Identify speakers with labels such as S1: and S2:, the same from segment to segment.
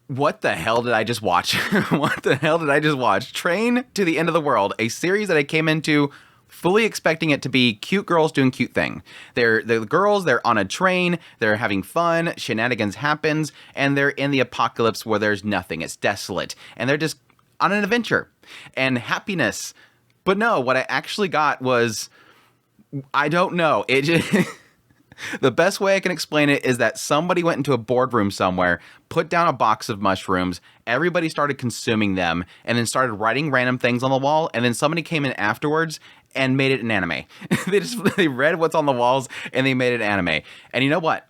S1: What the hell did I just watch? What the hell did I just watch? Train to the End of the World, a series that I came into fully expecting it to be cute girls doing cute thing. They're the girls, they're on a train, they're having fun, shenanigans happens, and they're in the apocalypse where there's nothing. It's desolate. And they're just on an adventure and happiness. But no, what I actually got was, I don't know. It just the best way I can explain it is that somebody went into a boardroom somewhere, put down a box of mushrooms, everybody started consuming them, and then started writing random things on the wall, and then somebody came in afterwards and made it an anime. They read what's on the walls, and they made it an anime. And you know what?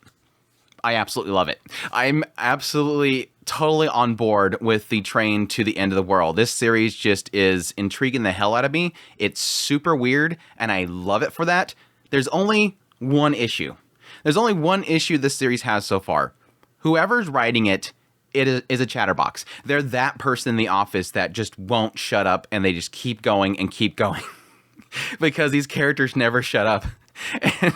S1: I absolutely love it. I'm absolutely totally on board with the Train to the End of the World. This series just is intriguing the hell out of me. It's super weird, and I love it for that. There's only one issue. There's only one issue this series has so far. Whoever's writing it, is a chatterbox. They're that person in the office that just won't shut up, and they just keep going and keep going. Because these characters never shut up. And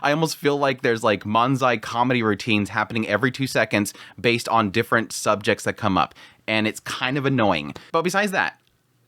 S1: I almost feel like there's like manzai comedy routines happening every 2 seconds based on different subjects that come up. And it's kind of annoying. But besides that,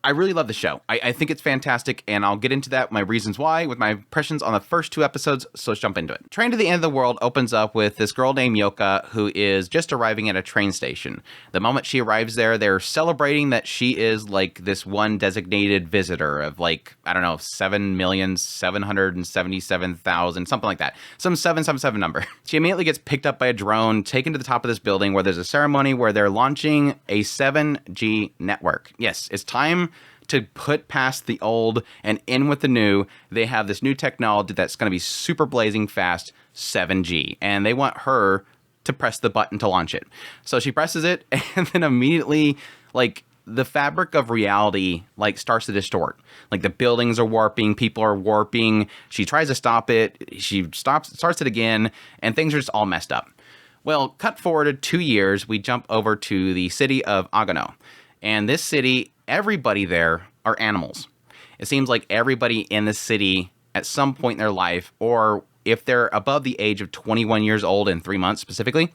S1: I really love the show. I think it's fantastic, and I'll get into that, my reasons why, with my impressions on the first 2 episodes, so let's jump into it. Train to the End of the World opens up with this girl named Yoka, who is just arriving at a train station. The moment she arrives there, they're celebrating that she is, like, this one designated visitor of, like, I don't know, 7,777,000, something like that. Some 777 number. She immediately gets picked up by a drone, taken to the top of this building, where there's a ceremony where they're launching a 7G network. Yes, it's time to put past the old and in with the new. They have this new technology that's going to be super blazing fast, 7G, and they want her to press the button to launch it. So she presses it, and then immediately, like, the fabric of reality, like, starts to distort. Like, the buildings are warping, people are warping. She tries to stop it, she starts it again, and things are just all messed up. Well, cut forward to 2 years, we jump over to the city of Agano. And this city, everybody there are animals. It seems like everybody in the city at some point in their life, or if they're above the age of 21 years old in 3 months specifically,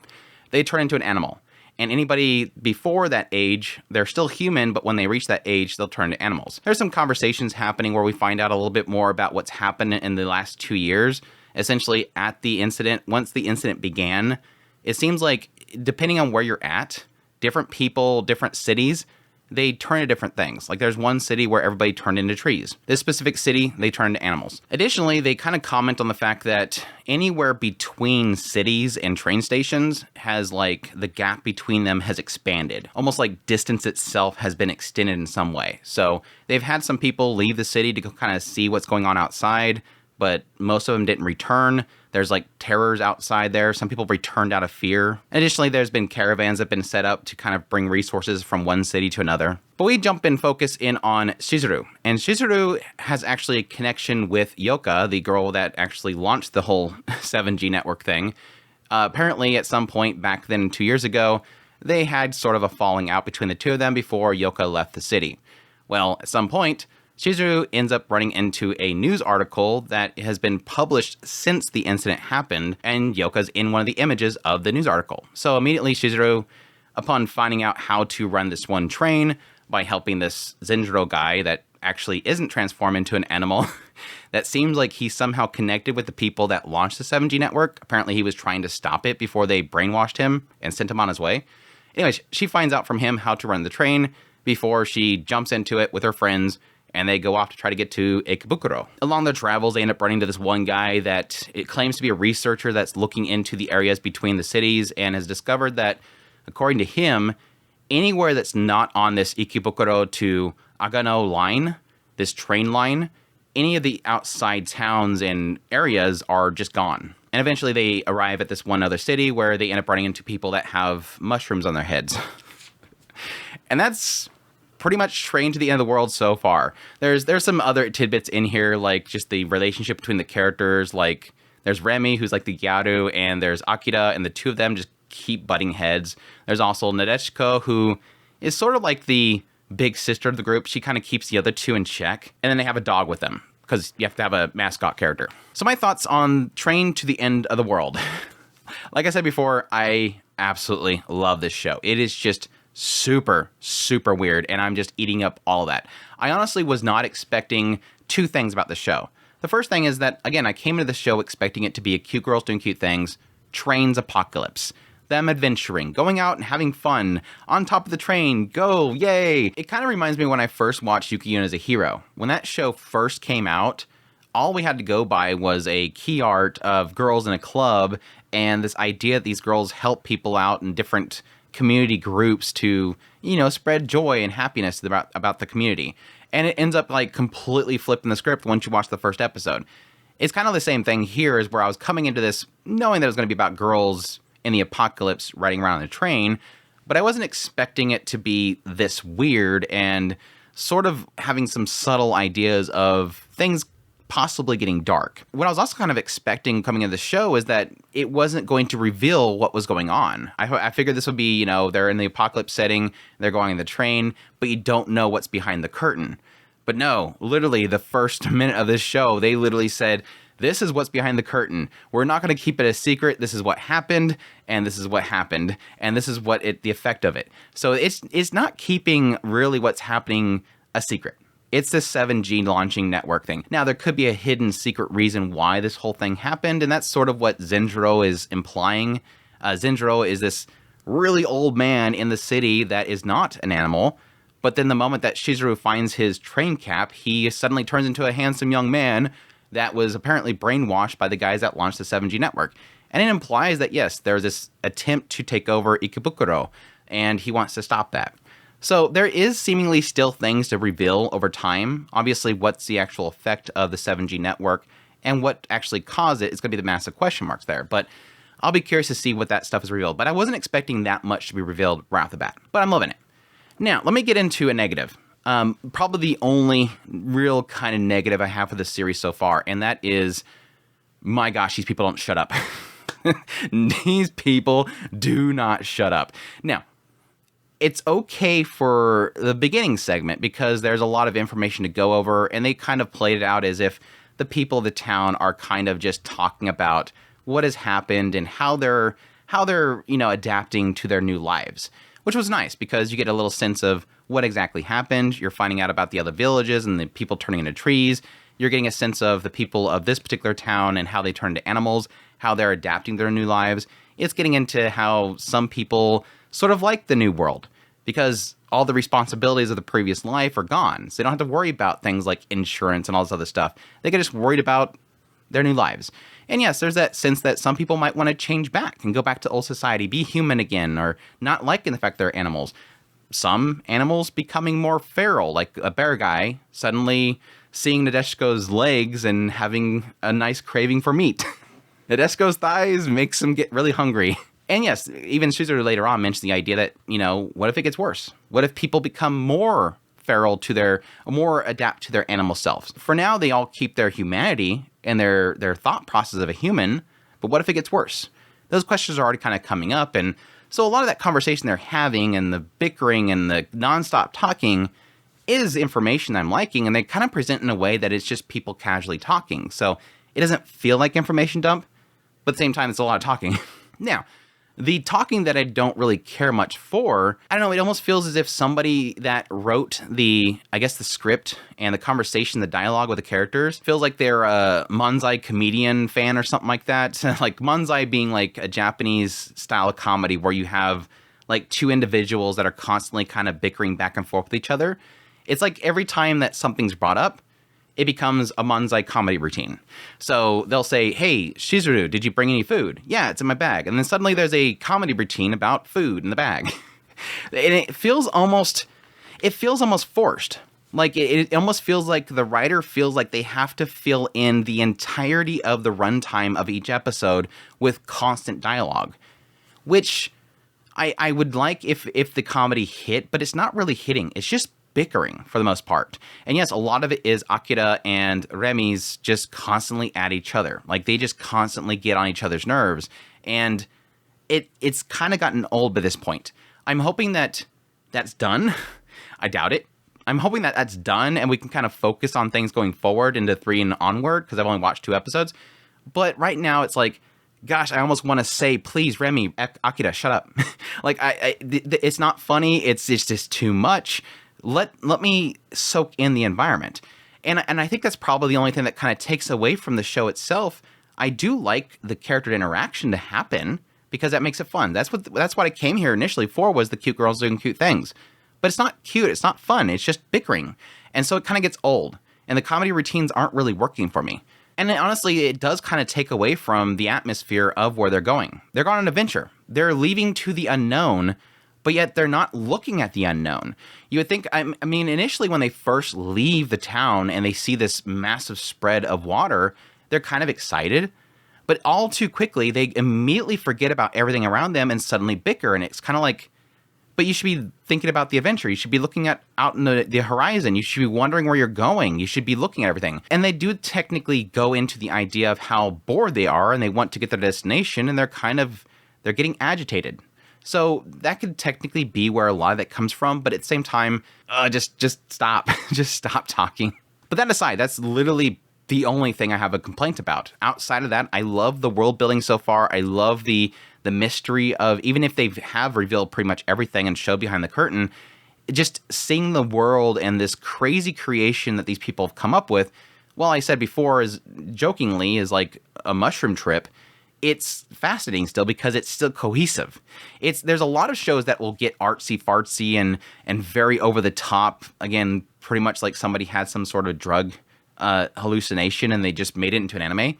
S1: they turn into an animal. And anybody before that age, they're still human, but when they reach that age, they'll turn to animals. There's some conversations happening where we find out a little bit more about what's happened in the last 2 years. Essentially, at the incident, once the incident began, it seems like, depending on where you're at, different people, different cities, they turn to different things. Like, there's one city where everybody turned into trees. This specific city, they turned into animals. Additionally, they kind of comment on the fact that anywhere between cities and train stations has, like, the gap between them has expanded. Almost like distance itself has been extended in some way. So they've had some people leave the city to go kind of see what's going on outside, but most of them didn't return. There's like terrors outside there. Some people returned out of fear. Additionally, there's been caravans that have been set up to kind of bring resources from one city to another. But we jump and focus in on Shizuru. And Shizuru has actually a connection with Yoka, the girl that actually launched the whole 7G network thing. Apparently, at some point back then 2 years ago, they had sort of a falling out between the two of them before Yoka left the city. Well, at some point, Shizuru ends up running into a news article that has been published since the incident happened, and Yoka's in one of the images of the news article. So immediately Shizuru, upon finding out how to run this one train by helping this Zenjiro guy that actually isn't transformed into an animal, that seems like he's somehow connected with the people that launched the 7G network. Apparently he was trying to stop it before they brainwashed him and sent him on his way. Anyways, she finds out from him how to run the train before she jumps into it with her friends, and they go off to try to get to Ikebukuro. Along their travels, they end up running to this one guy that it claims to be a researcher that's looking into the areas between the cities and has discovered that, according to him, anywhere that's not on this Ikebukuro to Agano line, this train line, any of the outside towns and areas are just gone. And eventually they arrive at this one other city where they end up running into people that have mushrooms on their heads. And that's pretty much Train to the End of the World so far. There's some other tidbits in here, like just the relationship between the characters. Like, there's Remy, who's like the Gyaru, and there's Akira, and the two of them just keep butting heads. There's also Nadeshiko, who is sort of like the big sister of the group. She kind of keeps the other two in check. And then they have a dog with them, because you have to have a mascot character. So my thoughts on Train to the End of the World. Like I said before, I absolutely love this show. It is just super, super weird, and I'm just eating up all that. I honestly was not expecting two things about the show. The first thing is that, again, I came into the show expecting it to be a cute girls doing cute things, trains apocalypse, them adventuring, going out and having fun, on top of the train, go, yay! It kind of reminds me when I first watched Yukiyun as a Hero. When that show first came out, all we had to go by was a key art of girls in a club and this idea that these girls help people out in different community groups to, spread joy and happiness about the community. And it ends up like completely flipping the script once you watch the first episode. It's kind of the same thing here as where I was coming into this knowing that it was going to be about girls in the apocalypse riding around on a train, but I wasn't expecting it to be this weird and sort of having some subtle ideas of things possibly getting dark. What I was also kind of expecting coming into the show is that it wasn't going to reveal what was going on. I figured this would be, they're in the apocalypse setting, they're going on the train, but you don't know what's behind the curtain. But no, literally the first minute of this show, they literally said, this is what's behind the curtain. We're not going to keep it a secret. This is what happened, and this is what happened, and this is what the effect of it. So it's not keeping really what's happening a secret. It's the 7G launching network thing. Now, there could be a hidden secret reason why this whole thing happened, and that's sort of what Zenjiro is implying. Zenjiro is this really old man in the city that is not an animal, but then the moment that Shizuru finds his train cap, he suddenly turns into a handsome young man that was apparently brainwashed by the guys that launched the 7G network. And it implies that, yes, there's this attempt to take over Ikebukuro, and he wants to stop that. So there is seemingly still things to reveal over time. Obviously, what's the actual effect of the 7G network and what actually caused it is going to be the massive question marks there. But I'll be curious to see what that stuff is revealed. But I wasn't expecting that much to be revealed right off the bat. But I'm loving it. Now, let me get into a negative. Probably the only real kind of negative I have for this series so far, and that is, my gosh, these people don't shut up. These people do not shut up. Now, it's okay for the beginning segment because there's a lot of information to go over, and they kind of played it out as if the people of the town are kind of just talking about what has happened and how they're adapting to their new lives, which was nice because you get a little sense of what exactly happened. You're finding out about the other villages and the people turning into trees. You're getting a sense of the people of this particular town and how they turn into animals, how they're adapting their new lives. It's getting into how some people sort of like the new world because all the responsibilities of the previous life are gone. So they don't have to worry about things like insurance and all this other stuff. They get just worried about their new lives. And yes, there's that sense that some people might want to change back and go back to old society, be human again, or not liking the fact they're animals. Some animals becoming more feral, like a bear guy suddenly seeing Nadeshiko's legs and having a nice craving for meat. Nadeshiko's thighs makes him get really hungry. And yes, even Shizuru later on mentioned the idea that, what if it gets worse? What if people become more feral more adapt to their animal selves? For now, they all keep their humanity and their thought process of a human, but what if it gets worse? Those questions are already kind of coming up, and so a lot of that conversation they're having and the bickering and the nonstop talking is information I'm liking, and they kind of present in a way that it's just people casually talking. So it doesn't feel like information dump, but at the same time, it's a lot of talking. Now, the talking that I don't really care much for, I don't know, it almost feels as if somebody that wrote the script and the conversation, the dialogue with the characters, feels like they're a Manzai comedian fan or something like that. Like Manzai being like a Japanese style of comedy where you have like two individuals that are constantly kind of bickering back and forth with each other. It's like every time that something's brought up, it becomes a Manzai comedy routine. So they'll say, hey, Shizuru, did you bring any food? Yeah, it's in my bag. And then suddenly there's a comedy routine about food in the bag. And it feels almost forced. Like it almost feels like the writer feels like they have to fill in the entirety of the runtime of each episode with constant dialogue, which I would like if the comedy hit, but it's not really hitting. It's just bickering for the most part. And yes, a lot of it is Akira and Remi's just constantly at each other. Like they just constantly get on each other's nerves. And it's kind of gotten old by this point. I'm hoping that that's done. I doubt it. I'm hoping that that's done and we can kind of focus on things going forward into 3 and onward because I've only watched 2 episodes. But right now it's like Gosh, I almost want to say, please, Remy, Akira, shut up. Like, it's not funny. It's just too much. Let me soak in the environment. And I think that's probably the only thing that kind of takes away from the show itself. I do like the character interaction to happen because that makes it fun. That's what I came here initially for, was the cute girls doing cute things. But it's not cute. It's not fun. It's just bickering. And so it kind of gets old. And the comedy routines aren't really working for me. And honestly, it does kind of take away from the atmosphere of where they're going. They're going on an adventure. They're leaving to the unknown, but yet they're not looking at the unknown. You would think, I mean, initially when they first leave the town and they see this massive spread of water, they're kind of excited. But all too quickly, they immediately forget about everything around them and suddenly bicker. And it's kind of like, but you should be thinking about the adventure. You should be looking at out in the horizon. You should be wondering where you're going. You should be looking at everything. And they do technically go into the idea of how bored they are and they want to get their destination, and they're getting agitated. So that could technically be where a lot of that comes from. But at the same time, just stop. Just stop talking. But that aside, that's literally the only thing I have a complaint about. Outside of that, I love the world building so far. I love the mystery of, even if they have revealed pretty much everything and showed behind the curtain, just seeing the world and this crazy creation that these people have come up with. Well, I said before, is jokingly, is like a mushroom trip. It's fascinating still because it's still cohesive. There's a lot of shows that will get artsy fartsy and very over the top. Again, pretty much like somebody had some sort of drug hallucination and they just made it into an anime.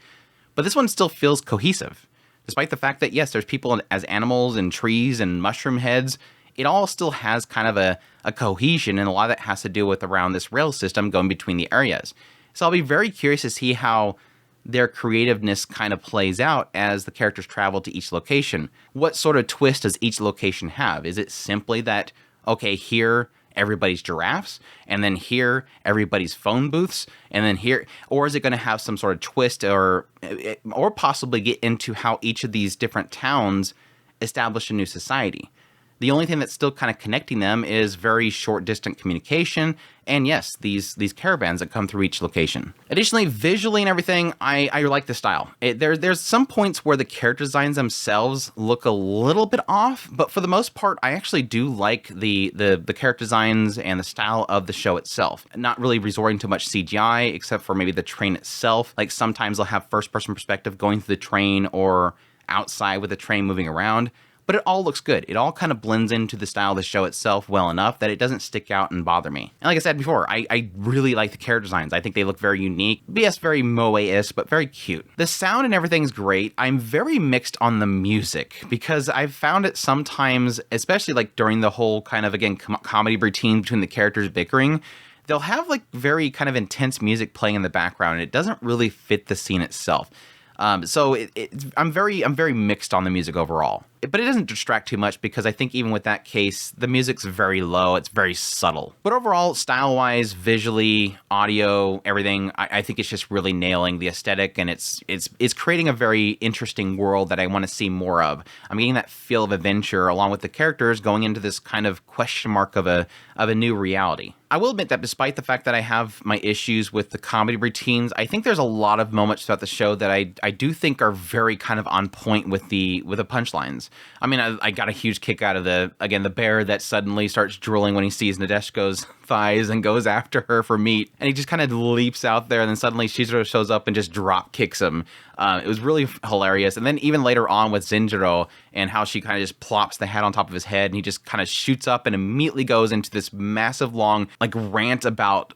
S1: But this one still feels cohesive. Despite the fact that, yes, there's people as animals and trees and mushroom heads, it all still has kind of a cohesion, and a lot of that has to do with around this rail system going between the areas. So I'll be very curious to see how their creativeness kind of plays out as the characters travel to each location. What sort of twist does each location have? Is it simply that, okay, here everybody's giraffes, and then here everybody's phone booths, and then here, or is it going to have some sort of twist or possibly get into how each of these different towns establish a new society? The only thing that's still kind of connecting them is very short distant communication, and yes, these caravans that come through each location. Additionally, visually and everything, I like the style. There's some points where the character designs themselves look a little bit off, but for the most part, I actually do like the character designs and the style of the show itself. Not really resorting to much CGI, except for maybe the train itself. Like sometimes they'll have first person perspective going through the train or outside with the train moving around. But it all looks good. It all kind of blends into the style of the show itself well enough that it doesn't stick out and bother me. And like I said before, I really like the character designs. I think they look very unique. Yes, very moe-ish, but very cute. The sound and everything's great. I'm very mixed on the music because I've found it sometimes, especially like during the whole kind of, again, comedy routine between the characters bickering, they'll have like very kind of intense music playing in the background, and it doesn't really fit the scene itself. So I'm very mixed on the music overall, but it doesn't distract too much because I think even with that case, the music's very low. It's very subtle, but overall, style-wise, visually, audio, everything, I think it's just really nailing the aesthetic, and it's creating a very interesting world that I want to see more of. I'm getting that feel of adventure along with the characters going into this kind of question mark of a new reality. I will admit that despite the fact that I have my issues with the comedy routines, I think there's a lot of moments throughout the show that I do think are very kind of on point with the punchlines. I mean, I got a huge kick out of the bear that suddenly starts drooling when he sees Nadeshiko's thighs and goes after her for meat. And he just kind of leaps out there, and then suddenly Shizuru shows up and just drop kicks him. It was really hilarious. And then even later on with Zinjiro and how she kind of just plops the hat on top of his head, and he just kind of shoots up and immediately goes into this massive long like rant about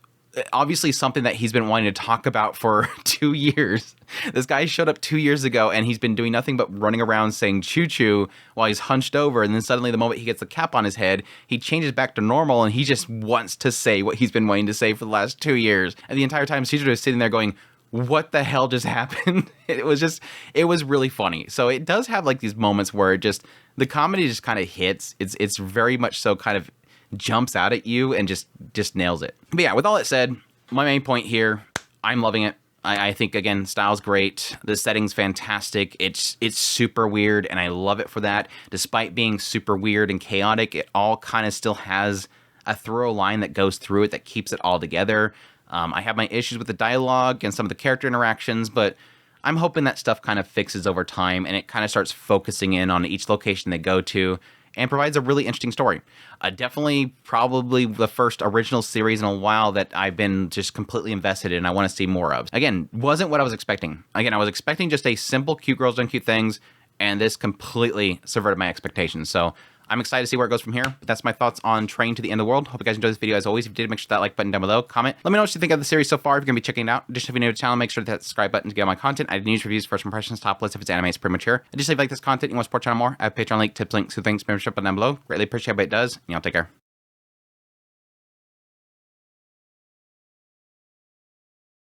S1: obviously something that he's been wanting to talk about for 2 years. This guy showed up 2 years ago and he's been doing nothing but running around saying choo-choo while he's hunched over, and then suddenly the moment he gets the cap on his head, he changes back to normal and he just wants to say what he's been wanting to say for the last 2 years. And the entire time Shizuru is sitting there going, what the hell just happened? It was really funny. So it does have like these moments where the comedy just kind of hits. It's very much so kind of jumps out at you and just nails it. But yeah, with all that said, my main point here, I'm loving it. I think, again, style's great. The setting's fantastic. It's super weird, and I love it for that. Despite being super weird and chaotic, it all kind of still has a thorough line that goes through it that keeps it all together. I have my issues with the dialogue and some of the character interactions, but I'm hoping that stuff kind of fixes over time and it kind of starts focusing in on each location they go to and provides a really interesting story. Definitely probably the first original series in a while that I've been just completely invested in and I want to see more of. Again, wasn't what I was expecting. Again, I was expecting just a simple cute girls doing cute things, and this completely subverted my expectations. So I'm excited to see where it goes from here. But that's my thoughts on Train to the End of the World. Hope you guys enjoyed this video. As always, if you did, make sure that like button down below. Comment. Let me know what you think of the series so far. If you're going to be checking it out. Additionally, if you're new to the channel, make sure to hit that subscribe button to get all my content. I do news, reviews, first impressions, top lists if it's anime, it's premature. Additionally, if you like this content, you want to support the channel more, I have Patreon link, tips, links, who thanks, membership button down below. Greatly appreciate it, but it does. Y'all take care.